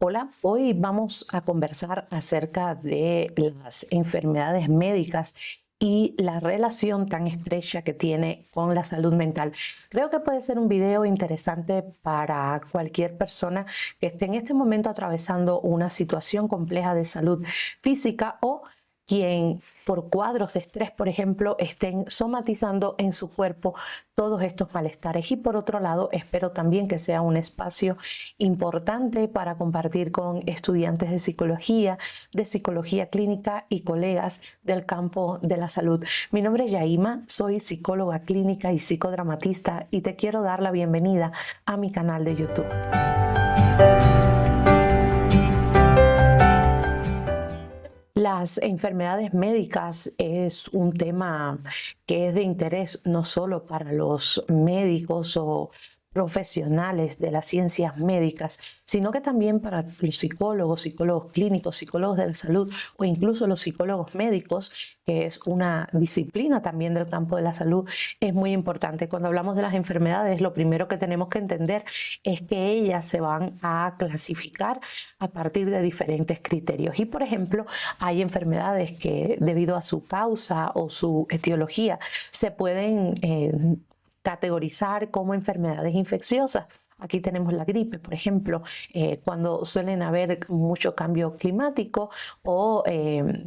Hola, hoy vamos a conversar acerca de las enfermedades médicas y la relación tan estrecha que tiene con la salud mental. Creo que puede ser un video interesante para cualquier persona que esté en este momento atravesando una situación compleja de salud física o quien por cuadros de estrés, por ejemplo, estén somatizando en su cuerpo todos estos malestares. Y por otro lado, espero también que sea un espacio importante para compartir con estudiantes de psicología clínica y colegas del campo de la salud. Mi nombre es Yaima, soy psicóloga clínica y psicodramatista y te quiero dar la bienvenida a mi canal de YouTube. Las enfermedades médicas es un tema que es de interés no solo para los médicos o profesionales de las ciencias médicas, sino que también para los psicólogos, psicólogos clínicos, psicólogos de la salud o incluso los psicólogos médicos, que es una disciplina también del campo de la salud, es muy importante. Cuando hablamos de las enfermedades, lo primero que tenemos que entender es que ellas se van a clasificar a partir de diferentes criterios. Y, por ejemplo, hay enfermedades que debido a su causa o su etiología se pueden categorizar como enfermedades infecciosas. Aquí tenemos la gripe, por ejemplo, cuando suelen haber mucho cambio climático o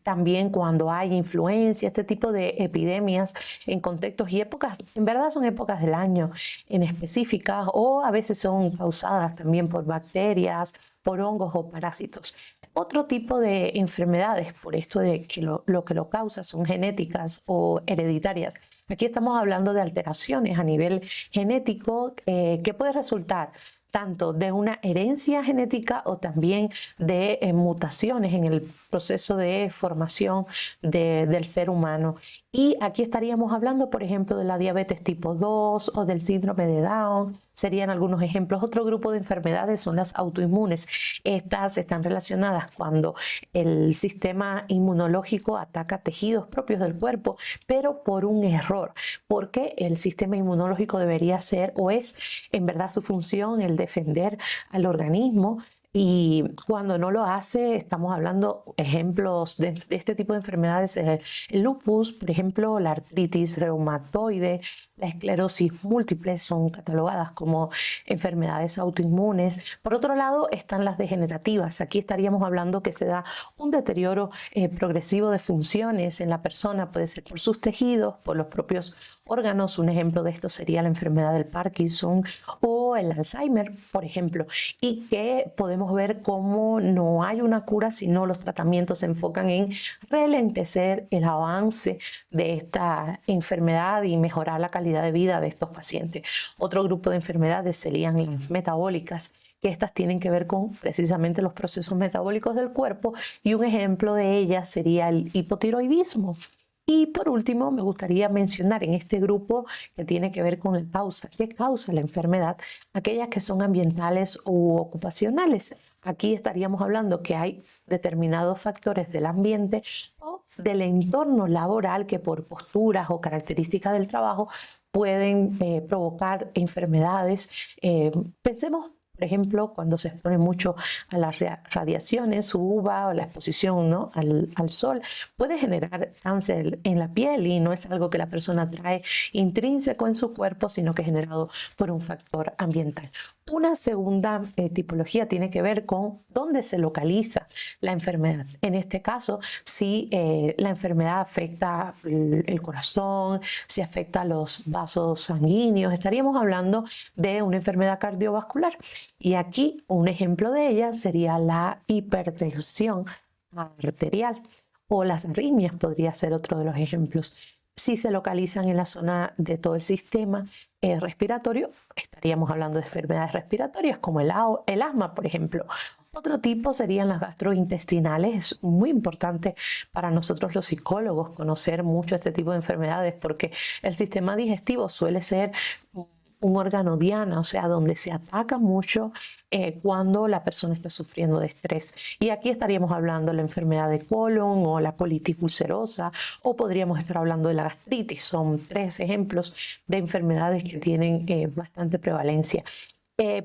también cuando hay influencia, este tipo de epidemias en contextos y épocas, en verdad son épocas del año en específicas o a veces son causadas también por bacterias, por hongos o parásitos. Otro tipo de enfermedades, por esto de que lo que lo causa son genéticas o hereditarias. Aquí estamos hablando de alteraciones a nivel genético que puede resultar tanto de una herencia genética o también de mutaciones en el proceso de formación del ser humano. Y aquí estaríamos hablando, por ejemplo, de la diabetes tipo 2 o del síndrome de Down, serían algunos ejemplos. Otro grupo de enfermedades son las autoinmunes. Estas están relacionadas cuando el sistema inmunológico ataca tejidos propios del cuerpo, pero por un error, porque el sistema inmunológico debería ser o es en verdad su función el defender al organismo. Y cuando no lo hace, estamos hablando ejemplos de este tipo de enfermedades, el lupus, por ejemplo, la artritis reumatoide, la esclerosis múltiple son catalogadas como enfermedades autoinmunes. Por otro lado, están las degenerativas. Aquí estaríamos hablando que se da un deterioro progresivo de funciones en la persona, puede ser por sus tejidos, por los propios órganos. Un ejemplo de esto sería la enfermedad del Parkinson o el Alzheimer, por ejemplo, y que podemos ver cómo no hay una cura, sino los tratamientos se enfocan en relentecer el avance de esta enfermedad y mejorar la calidad de vida de estos pacientes. Otro grupo de enfermedades serían las metabólicas, que estas tienen que ver con precisamente los procesos metabólicos del cuerpo, y un ejemplo de ellas sería el hipotiroidismo. Y por último, me gustaría mencionar en este grupo que tiene que ver con la causa. ¿Qué causa la enfermedad? Aquellas que son ambientales u ocupacionales. Aquí estaríamos hablando que hay determinados factores del ambiente o del entorno laboral que por posturas o características del trabajo pueden provocar enfermedades. Pensemos, por ejemplo, cuando se expone mucho a las radiaciones, UVA o la exposición, ¿no?, al sol, puede generar cáncer en la piel y no es algo que la persona trae intrínseco en su cuerpo, sino que es generado por un factor ambiental. Una segunda tipología tiene que ver con dónde se localiza la enfermedad. En este caso, si la enfermedad afecta el corazón, si afecta los vasos sanguíneos, estaríamos hablando de una enfermedad cardiovascular. Y aquí un ejemplo de ella sería la hipertensión arterial o las arritmias podría ser otro de los ejemplos. Si se localizan en la zona de todo el sistema respiratorio, estaríamos hablando de enfermedades respiratorias como el asma, por ejemplo. Otro tipo serían las gastrointestinales. Es muy importante para nosotros los psicólogos conocer mucho este tipo de enfermedades porque el sistema digestivo suele ser un órgano diana, o sea, donde se ataca mucho cuando la persona está sufriendo de estrés. Y aquí estaríamos hablando de la enfermedad de colon o la colitis ulcerosa, o podríamos estar hablando de la gastritis. Son tres ejemplos de enfermedades que tienen bastante prevalencia.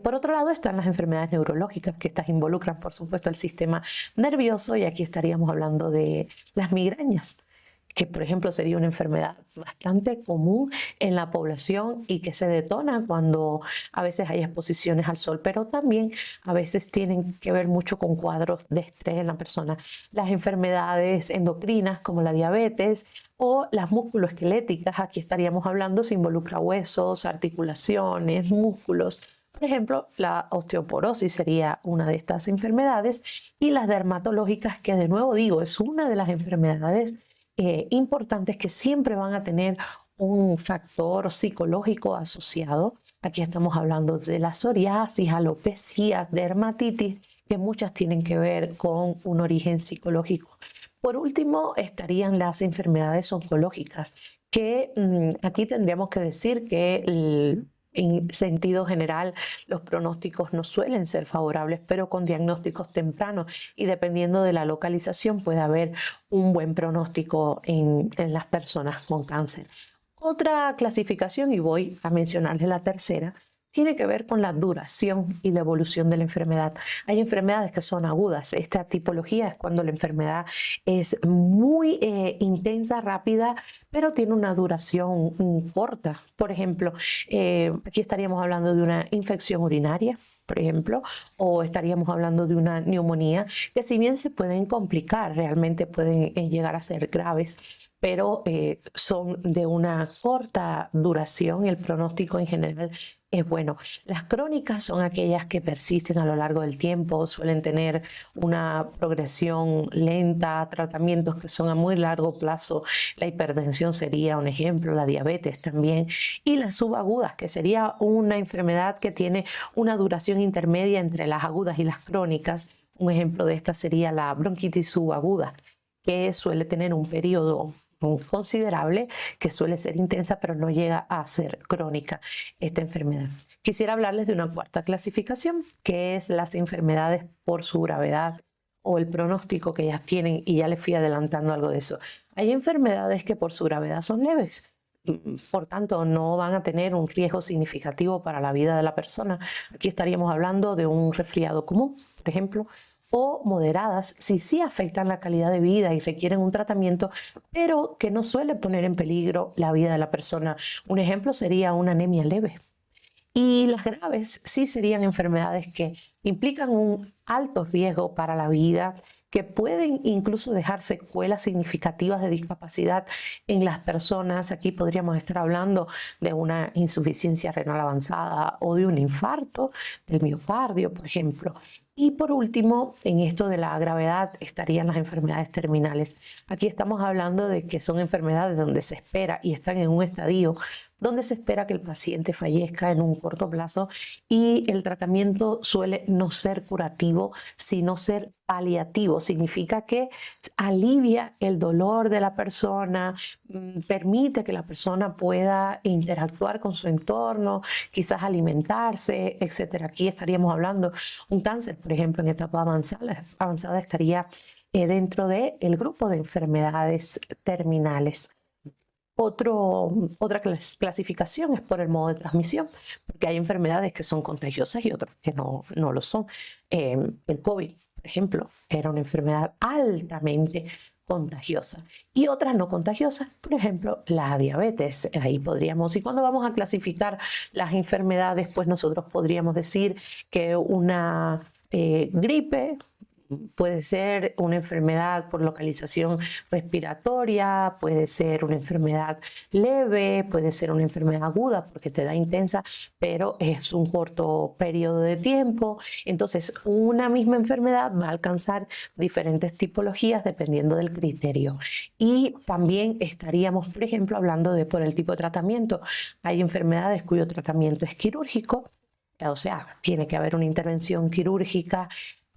Por otro lado están las enfermedades neurológicas, que estas involucran, por supuesto, el sistema nervioso, y aquí estaríamos hablando de las migrañas, que por ejemplo sería una enfermedad bastante común en la población y que se detona cuando a veces hay exposiciones al sol, pero también a veces tienen que ver mucho con cuadros de estrés en la persona. Las enfermedades endocrinas como la diabetes o las musculoesqueléticas, aquí estaríamos hablando, se involucra huesos, articulaciones, músculos. Por ejemplo, la osteoporosis sería una de estas enfermedades, y las dermatológicas, que de nuevo digo, es una de las enfermedades importantes que siempre van a tener un factor psicológico asociado. Aquí estamos hablando de la psoriasis, alopecia, dermatitis, que muchas tienen que ver con un origen psicológico. Por último, estarían las enfermedades oncológicas, que aquí tendríamos que decir que en sentido general, los pronósticos no suelen ser favorables, pero con diagnósticos tempranos y dependiendo de la localización puede haber un buen pronóstico en las personas con cáncer. Otra clasificación, y voy a mencionarles la tercera, tiene que ver con la duración y la evolución de la enfermedad. Hay enfermedades que son agudas. Esta tipología es cuando la enfermedad es muy intensa, rápida, pero tiene una duración corta. Por ejemplo, aquí estaríamos hablando de una infección urinaria, por ejemplo, o estaríamos hablando de una neumonía, que si bien se pueden complicar, realmente pueden llegar a ser graves, pero son de una corta duración y el pronóstico en general es bueno. Las crónicas son aquellas que persisten a lo largo del tiempo, suelen tener una progresión lenta, tratamientos que son a muy largo plazo. La hipertensión sería un ejemplo, la diabetes también, y las subagudas, que sería una enfermedad que tiene una duración intermedia entre las agudas y las crónicas. Un ejemplo de esta sería la bronquitis subaguda, que suele tener un periodo considerable, que suele ser intensa, pero no llega a ser crónica esta enfermedad. Quisiera hablarles de una cuarta clasificación, que es las enfermedades por su gravedad o el pronóstico que ellas tienen, y ya les fui adelantando algo de eso. Hay enfermedades que por su gravedad son leves, por tanto no van a tener un riesgo significativo para la vida de la persona. Aquí estaríamos hablando de un resfriado común, por ejemplo, o moderadas, si sí afectan la calidad de vida y requieren un tratamiento, pero que no suele poner en peligro la vida de la persona. Un ejemplo sería una anemia leve. Y las graves sí serían enfermedades que implican un alto riesgo para la vida, que pueden incluso dejar secuelas significativas de discapacidad en las personas. Aquí podríamos estar hablando de una insuficiencia renal avanzada o de un infarto del miocardio, por ejemplo. Y por último, en esto de la gravedad estarían las enfermedades terminales. Aquí estamos hablando de que son enfermedades donde se espera y están en un estadio donde se espera que el paciente fallezca en un corto plazo, y el tratamiento suele no ser curativo, sino ser paliativo. Significa que alivia el dolor de la persona, permite que la persona pueda interactuar con su entorno, quizás alimentarse, etc. Aquí estaríamos hablando un cáncer, por ejemplo, en etapa avanzada estaría dentro del grupo de enfermedades terminales. Otra clasificación es por el modo de transmisión, porque hay enfermedades que son contagiosas y otras que no lo son. El COVID, por ejemplo, era una enfermedad altamente contagiosa, y otras no contagiosas, por ejemplo, la diabetes. Ahí podríamos, y cuando vamos a clasificar las enfermedades, pues nosotros podríamos decir que una gripe puede ser una enfermedad por localización respiratoria, puede ser una enfermedad leve, puede ser una enfermedad aguda porque te da intensa, pero es un corto periodo de tiempo. Entonces, una misma enfermedad va a alcanzar diferentes tipologías dependiendo del criterio. Y también estaríamos, por ejemplo, hablando de por el tipo de tratamiento. Hay enfermedades cuyo tratamiento es quirúrgico, o sea, tiene que haber una intervención quirúrgica.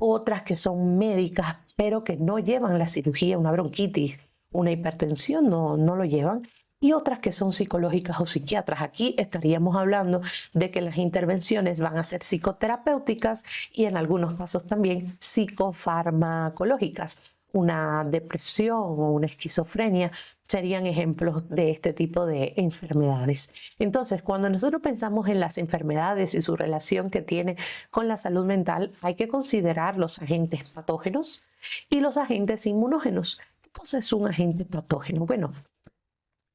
Otras que son médicas, pero que no llevan la cirugía, una bronquitis, una hipertensión, no lo llevan. Y otras que son psicológicas o psiquiatras. Aquí estaríamos hablando de que las intervenciones van a ser psicoterapéuticas y en algunos casos también psicofarmacológicas. una depresión o una esquizofrenia serían ejemplos de este tipo de enfermedades. Entonces, cuando nosotros pensamos en las enfermedades y su relación que tiene con la salud mental, hay que considerar los agentes patógenos y los agentes inmunógenos. ¿Qué cosa es un agente patógeno? Bueno,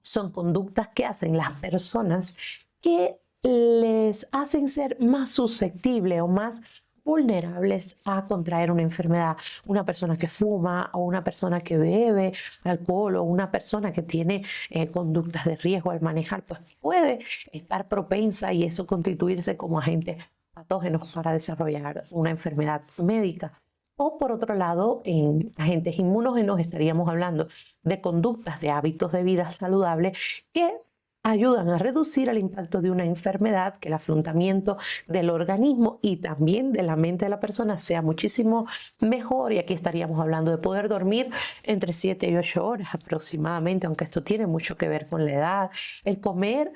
son conductas que hacen las personas que les hacen ser más susceptibles o más vulnerables a contraer una enfermedad. Una persona que fuma o una persona que bebe alcohol o una persona que tiene conductas de riesgo al manejar, pues puede estar propensa y eso constituirse como agentes patógenos para desarrollar una enfermedad médica. O por otro lado, en agentes inmunógenos estaríamos hablando de conductas, de hábitos de vida saludables que ayudan a reducir el impacto de una enfermedad, que el afrontamiento del organismo y también de la mente de la persona sea muchísimo mejor. Y aquí estaríamos hablando de poder dormir entre 7 y 8 horas aproximadamente, aunque esto tiene mucho que ver con la edad, el comer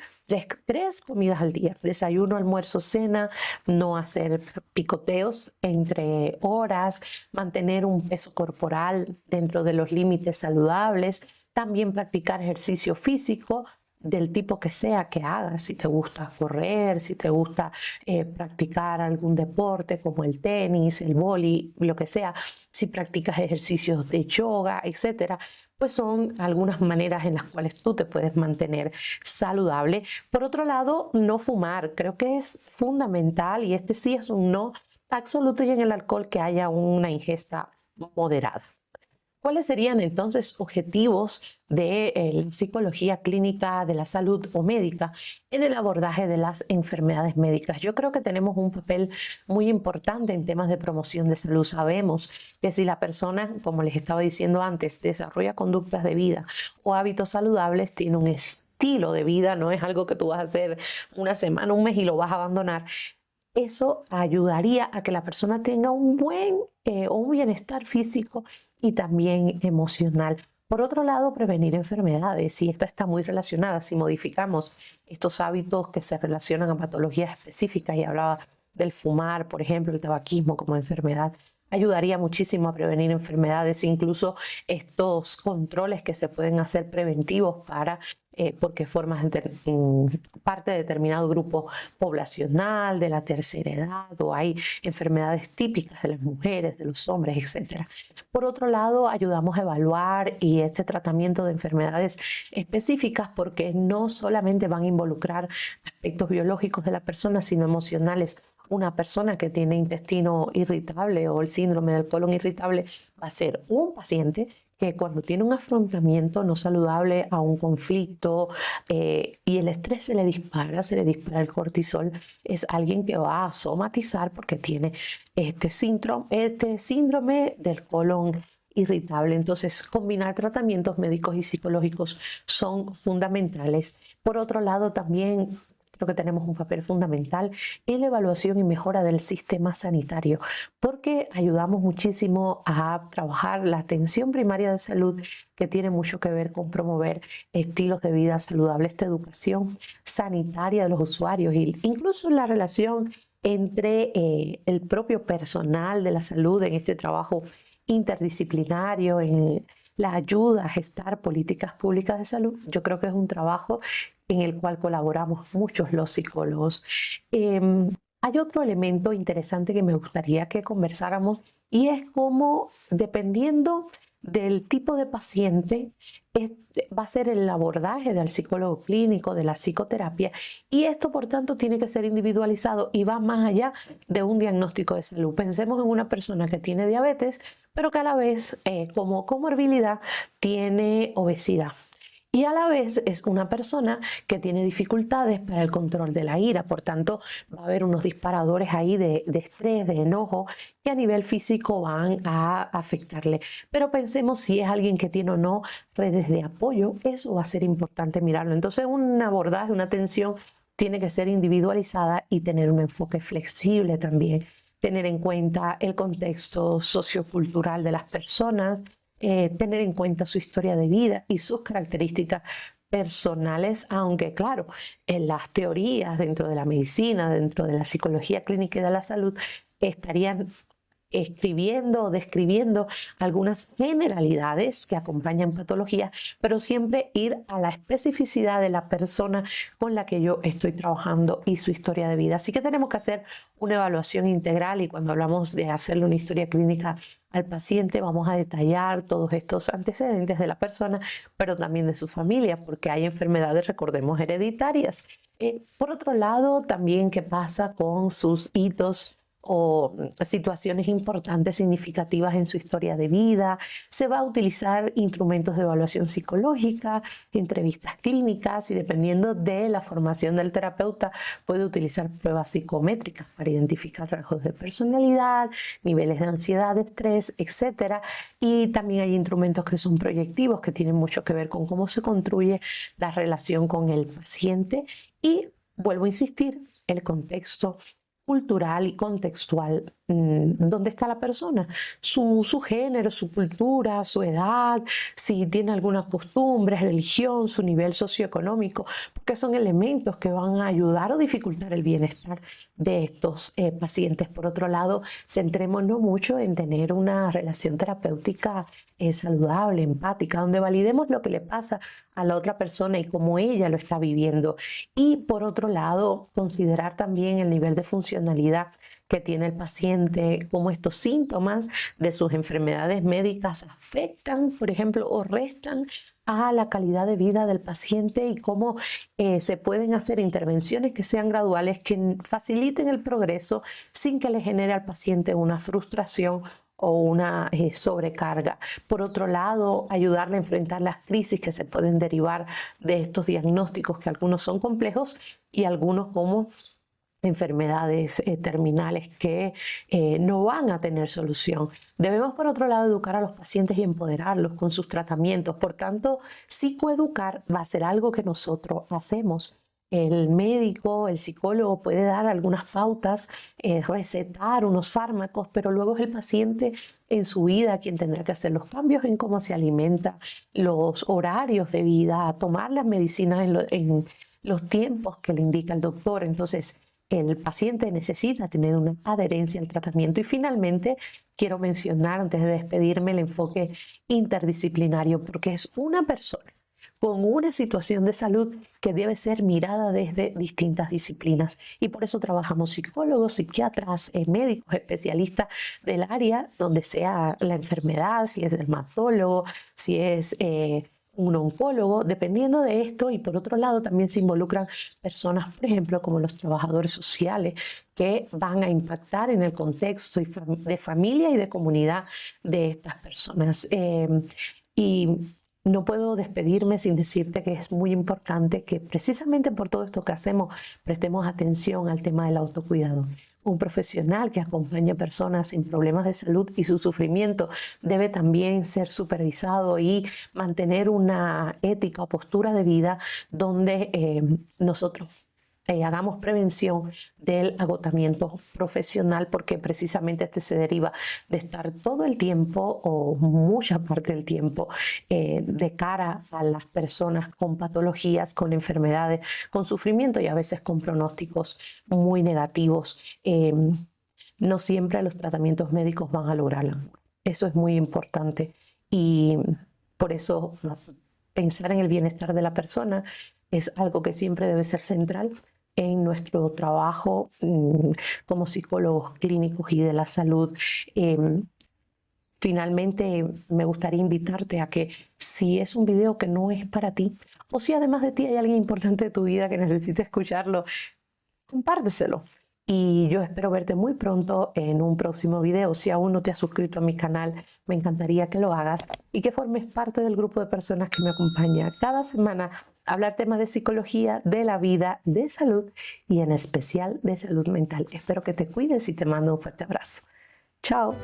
tres comidas al día, desayuno, almuerzo, cena, no hacer picoteos entre horas, mantener un peso corporal dentro de los límites saludables, también practicar ejercicio físico del tipo que sea que hagas, si te gusta correr, si te gusta practicar algún deporte como el tenis, el vóley, lo que sea, si practicas ejercicios de yoga, etcétera, pues son algunas maneras en las cuales tú te puedes mantener saludable. Por otro lado, no fumar, creo que es fundamental y este sí es un no absoluto, y en el alcohol que haya una ingesta moderada. ¿Cuáles serían entonces objetivos de la psicología clínica de la salud o médica en el abordaje de las enfermedades médicas? Yo creo que tenemos un papel muy importante en temas de promoción de salud. Sabemos que si la persona, como les estaba diciendo antes, desarrolla conductas de vida o hábitos saludables, tiene un estilo de vida, no es algo que tú vas a hacer una semana, un mes y lo vas a abandonar. Eso ayudaría a que la persona tenga un buen o un bienestar físico y también emocional. Por otro lado, prevenir enfermedades, y esta está muy relacionada, si modificamos estos hábitos que se relacionan a patologías específicas, y hablaba del fumar, por ejemplo, el tabaquismo como enfermedad, ayudaría muchísimo a prevenir enfermedades, incluso estos controles que se pueden hacer preventivos para, porque formas parte de determinado grupo poblacional, de la tercera edad, o hay enfermedades típicas de las mujeres, de los hombres, etc. Por otro lado, ayudamos a evaluar y este tratamiento de enfermedades específicas, porque no solamente van a involucrar aspectos biológicos de la persona, sino emocionales. Una persona que tiene intestino irritable o el síndrome del colon irritable va a ser un paciente que cuando tiene un afrontamiento no saludable a un conflicto y el estrés se le dispara el cortisol, es alguien que va a somatizar porque tiene este síndrome del colon irritable. Entonces, combinar tratamientos médicos y psicológicos son fundamentales. Por otro lado, también creo que tenemos un papel fundamental en la evaluación y mejora del sistema sanitario, porque ayudamos muchísimo a trabajar la atención primaria de salud, que tiene mucho que ver con promover estilos de vida saludables, esta educación sanitaria de los usuarios e incluso la relación entre el propio personal de la salud en este trabajo interdisciplinario, en la ayuda a gestar políticas públicas de salud. Yo creo que es un trabajo en el cual colaboramos muchos los psicólogos. Hay otro elemento interesante que me gustaría que conversáramos, y es cómo, dependiendo del tipo de paciente, va a ser el abordaje del psicólogo clínico, de la psicoterapia, y esto por tanto tiene que ser individualizado y va más allá de un diagnóstico de salud. Pensemos en una persona que tiene diabetes, pero que a la vez como comorbilidad tiene obesidad. Y a la vez es una persona que tiene dificultades para el control de la ira, por tanto va a haber unos disparadores ahí de estrés, de enojo, que a nivel físico van a afectarle. Pero pensemos si es alguien que tiene o no redes de apoyo, eso va a ser importante mirarlo. Entonces un abordaje, una atención tiene que ser individualizada y tener un enfoque flexible también, tener en cuenta el contexto sociocultural de las personas, tener en cuenta su historia de vida y sus características personales, aunque claro, en las teorías dentro de la medicina, dentro de la psicología clínica y de la salud, estarían escribiendo o describiendo algunas generalidades que acompañan patologías, pero siempre ir a la especificidad de la persona con la que yo estoy trabajando y su historia de vida. Así que tenemos que hacer una evaluación integral, y cuando hablamos de hacerle una historia clínica al paciente vamos a detallar todos estos antecedentes de la persona, pero también de su familia, porque hay enfermedades, recordemos, hereditarias. Por otro lado, también qué pasa con sus hitos o situaciones importantes, significativas en su historia de vida. Se va a utilizar instrumentos de evaluación psicológica, entrevistas clínicas, y dependiendo de la formación del terapeuta puede utilizar pruebas psicométricas para identificar rasgos de personalidad, niveles de ansiedad, de estrés, etc. Y también hay instrumentos que son proyectivos, que tienen mucho que ver con cómo se construye la relación con el paciente. Y vuelvo a insistir, el contexto cultural y contextual, dónde está la persona, su género, su cultura, su edad, si tiene alguna costumbre, religión, su nivel socioeconómico, porque son elementos que van a ayudar o dificultar el bienestar de estos pacientes. Por otro lado, centrémonos mucho en tener una relación terapéutica saludable, empática, donde validemos lo que le pasa a la otra persona y cómo ella lo está viviendo. Y por otro lado, considerar también el nivel de funcionalidad que tiene el paciente, cómo estos síntomas de sus enfermedades médicas afectan, por ejemplo, o restan a la calidad de vida del paciente, y cómo se pueden hacer intervenciones que sean graduales, que faciliten el progreso sin que le genere al paciente una frustración o una sobrecarga. Por otro lado, ayudarle a enfrentar las crisis que se pueden derivar de estos diagnósticos, que algunos son complejos y algunos como enfermedades terminales que no van a tener solución. Debemos, por otro lado, educar a los pacientes y empoderarlos con sus tratamientos. Por tanto, psicoeducar va a ser algo que nosotros hacemos. El médico, el psicólogo puede dar algunas pautas, recetar unos fármacos, pero luego es el paciente en su vida quien tendrá que hacer los cambios en cómo se alimenta, los horarios de vida, tomar las medicinas en los tiempos que le indica el doctor. Entonces, el paciente necesita tener una adherencia al tratamiento. Y finalmente, quiero mencionar, antes de despedirme, el enfoque interdisciplinario, porque es una persona con una situación de salud que debe ser mirada desde distintas disciplinas. Y por eso trabajamos psicólogos, psiquiatras, médicos, especialistas del área donde sea la enfermedad, si es dermatólogo, si es un oncólogo, dependiendo de esto. Y por otro lado también se involucran personas, por ejemplo, como los trabajadores sociales, que van a impactar en el contexto de familia y de comunidad de estas personas. Y no puedo despedirme sin decirte que es muy importante que precisamente por todo esto que hacemos prestemos atención al tema del autocuidado. Un profesional que acompañe a personas sin problemas de salud y su sufrimiento debe también ser supervisado y mantener una ética o postura de vida donde nosotros hagamos prevención del agotamiento profesional, porque precisamente este se deriva de estar todo el tiempo o mucha parte del tiempo de cara a las personas con patologías, con enfermedades, con sufrimiento y a veces con pronósticos muy negativos. No siempre los tratamientos médicos van a lograrlo. Eso es muy importante, y por eso pensar en el bienestar de la persona es algo que siempre debe ser central en nuestro trabajo como psicólogos clínicos y de la salud. Finalmente, me gustaría invitarte a que, si es un video que no es para ti, o si además de ti hay alguien importante de tu vida que necesite escucharlo, compárteselo. Y yo espero verte muy pronto en un próximo video. Si aún no te has suscrito a mi canal, me encantaría que lo hagas y que formes parte del grupo de personas que me acompaña cada semana a hablar temas de psicología, de la vida, de salud y en especial de salud mental. Espero que te cuides y te mando un fuerte abrazo. Chao.